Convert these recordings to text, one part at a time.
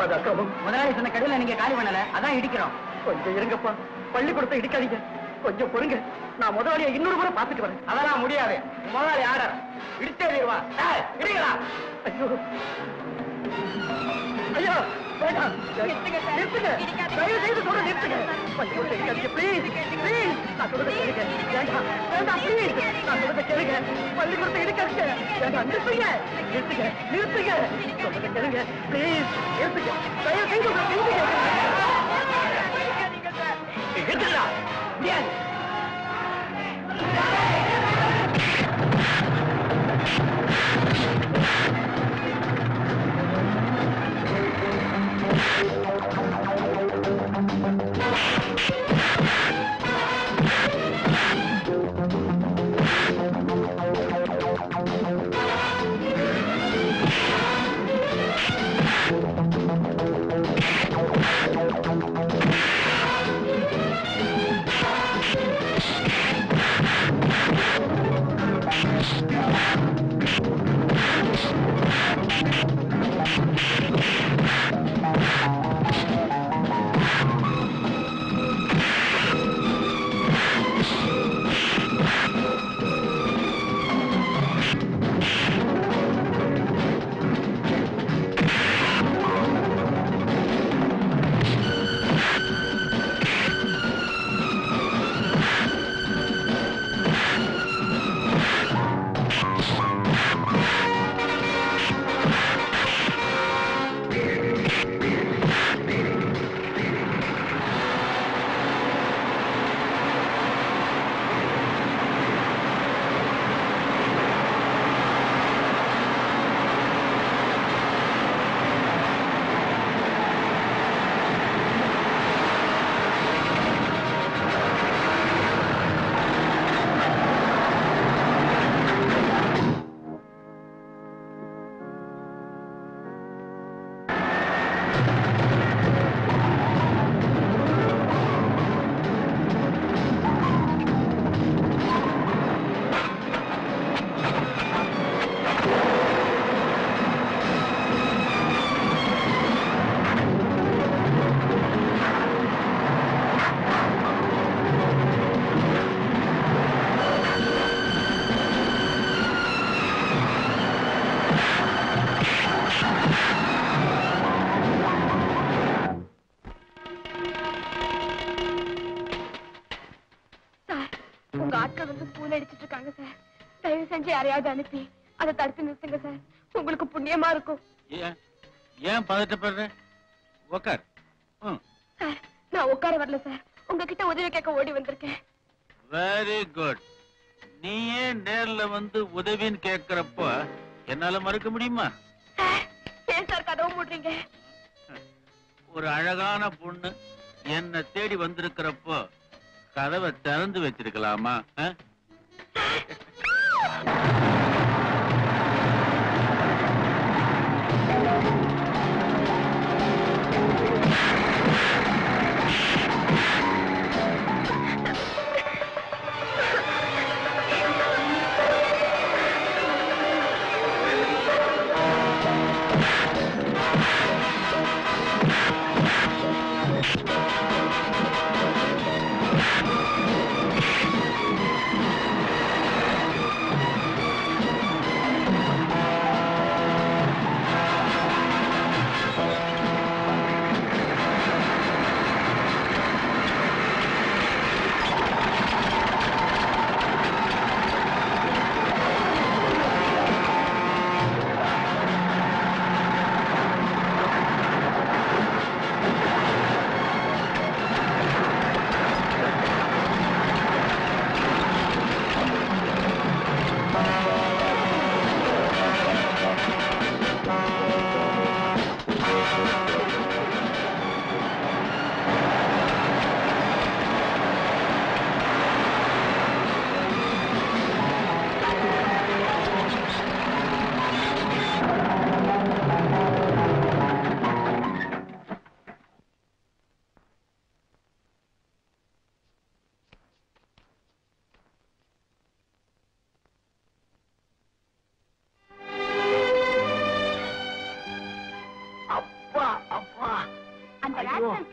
அது அக்கிரமம். முதலாளி சொன்ன கடையில நீங்க காலி பண்ணல, அதான் இடிக்கிறோம். கொஞ்சம் இருங்கப்பா, பள்ளிக்கூடத்தை இடிக்காதீங்க. கொஞ்சம் பொறுங்க, நான் முதலாளியை இன்னொரு முறை பார்த்துட்டு வரேன். அதெல்லாம் முடியாது. முதலாளி ஆர்டர், இடிச்சே தீருவா. இடிங்களா? ஐயோ ஐயா, வேண்டாம், நிறுத்துங்க. தயவு செய்து சொல்ற நிறுத்துங்க. பள்ளிக்கூடத்தை இடிக்காதீங்க, ப்ளீஸ் ப்ளீஸ். நான் சொல்றதை கேளுங்க. வேண்டாம் வேண்டாம், ப்ளீஸ். நான் சொல்றதை கேளுங்க. பள்ளிக்கூடத்தை இடிக்காதீங்க. வேண்டாம், நிறுத்துங்க நிறுத்துங்க நிறுத்துங்க. சொல்றதை கேளுங்க, ப்ளீஸ் நிறுத்துங்க. தயவு செய்து உங்களை கெஞ்சி கேட்கிறேன். எடுத்துடா. முடியாது. யாரையாவது அனுப்பி அதை தடுத்து நிறுத்துங்க சார். உங்களுக்கு புண்ணியமா இருக்கும். ஏன் பதட்டப்படுற? உட்கார். சார், நான் உட்கார வரல சார், உங்ககிட்ட உதவி கேட்க ஓடி வந்திருக்கேன். Very good. நீயே நேர்ல வந்து உதவின்னு கேட்கிறப்ப என்னால மறுக்க முடியுமா? ஏன் சார் கதவு மூடுறீங்க? ஒரு அழகான பொண்ணு என்ன தேடி வந்திருக்கிறப்போ கதவை திறந்து வச்சிருக்கலாமா?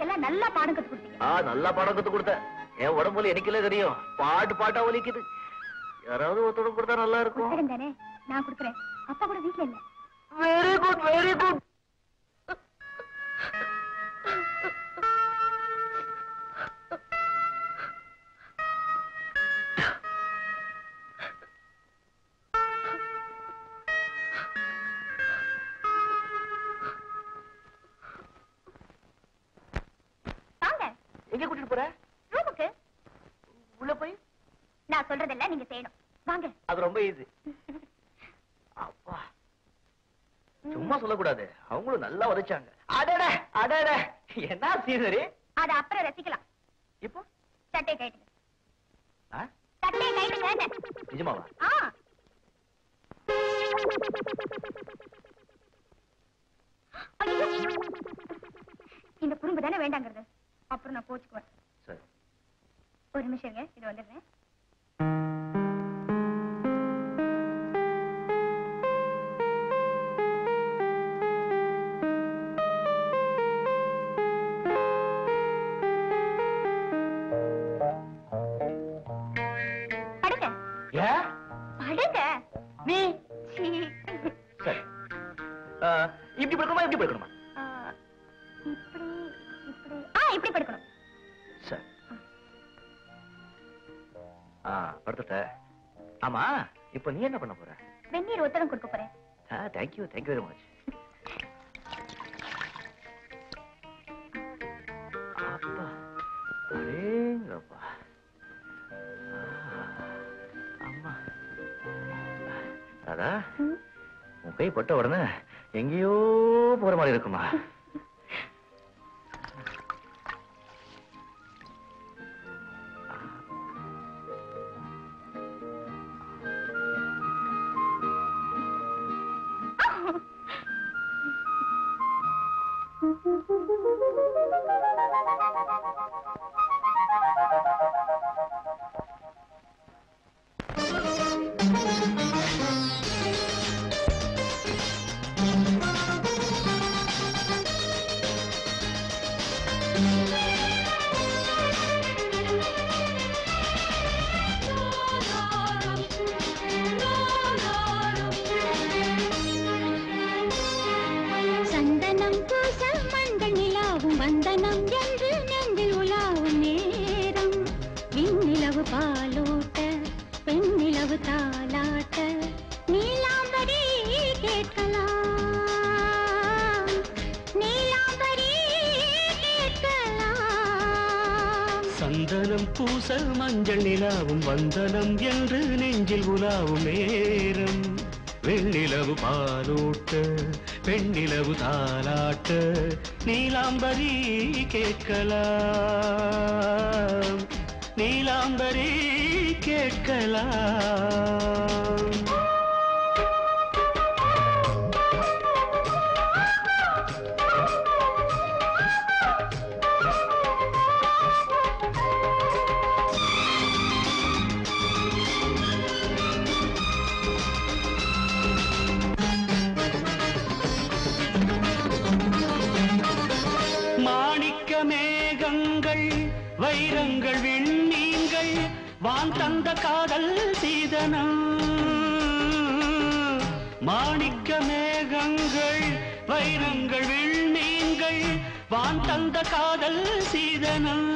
எல்லாம் நல்லா பாடம் கத்து கொடுத்தீங்க. நல்லா பாடம் கத்து கொடுத்த. என் உடம்புல எனக்குல தெரியும், பாட்டு பாட்டா ஒலிக்குது. யாராவது ஒருத்தோட கொடுத்தா நல்லா இருக்கும் தானே. நான் கொடுக்குறேன். அப்பா கூட வீட்டுல இல்ல. Very good, very good. எங்க கூட்டிட்டு போற? ரூமுக்கு. உள்ள போய் நான் சொல்றதெல்லாம் நீங்க செய்யணும். வாங்க. அது ரொம்ப ஈஸி. அப்பா சும்மா சொல்லக்கூடாது, அவங்களும் நல்லா உதைச்சாங்க. அடட அடட, என்ன சீனரி. அத அப்புறம் ரசிக்கலாம். இப்போ சட்டை கைட்டுங்க. சட்டை கைட்டுங்க. நிஜமாவா? இந்த குறும்பு தானே வேண்டாங்கிறது. அப்புறம் நான் போச்சுக்குவேன். சரி, ஒரு நிமிஷம் இருங்க, இது வந்துடுறேன். படுங்க. படுங்க. நீ சீ. சரி, இப்படி படுக்கணுமா இப்படி படுக்கணுமா? இப்படி இப்படி இப்படி படுக்கணும். சரி, படுத்துட்ட. ஆமா, இப்ப நீ என்ன பண்ண போற? வெந்நீர் ஒத்தடம் கொடுக்க போறேன். Thank you, thank you very much. அப்பா, அடேங்கப்பா. அம்மா, ராதா, உன் கை பட்ட உடனே எங்கேயோ போற மாதிரி இருக்குமா? சந்தனம் பூச மஞ்சள் நிலாவும் வந்தனம் என்று நெஞ்சில் உலாவும் நேரம். வெண்ணிலவு பாலூட்ட பெண்ணிலவு தாலாட்ட நீலாம்பரி கேட்கலாம், நீலாம்பரி கேட்கலாம். வைரங்கள் விண்ணீங்கள் வான் தந்த காதல் சீதனம். மாணிக்க மேகங்கள் வைரங்கள் விண்ணீங்கள் வான் தந்த காதல் சீதனம்.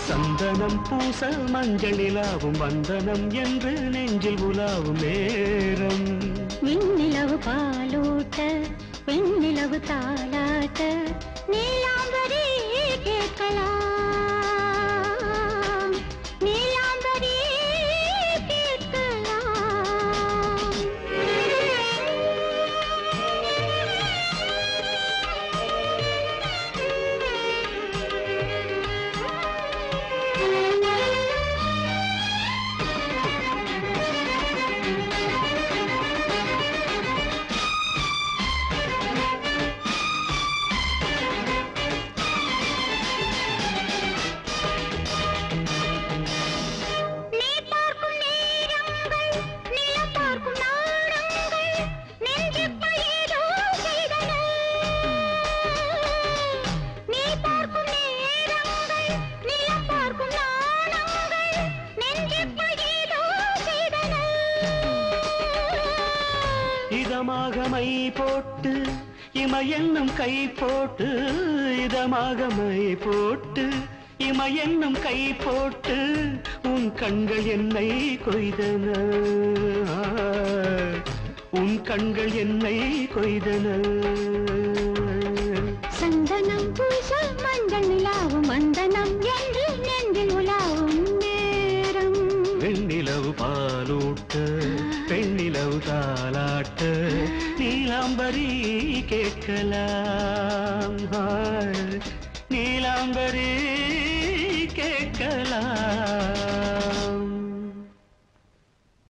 சந்தனம் பூச மஞ்சள் நிலாவும் வந்தனம் என்று நெஞ்சில் உலாவும் நேரம். விண்ணிலவு பாலூட்ட பெண்ணிலவு தாலாட்ட நீலாம்பரி கேட்கலாம், நீலாம்பரி கேட்கலாம். இதமாக மை போட்டு இமையென்னும் கை போட்டு இதமாக மை போட்டு இமையென்னும் கை போட்டு உன் கண்கள் என்னை கொய்தன உன் கண்கள் என்னை கொய்தன சந்தனம் பூச மஞ்சள் நிலாவும் மந்தனம் என்று நெஞ்சில் உலாவும் நேரம் வெண்ணிலவு பாலூட்ட பெண்ணிலவு தாலாட்ட நீலாம்பரி கேட்கலாம் நீலாம்பரி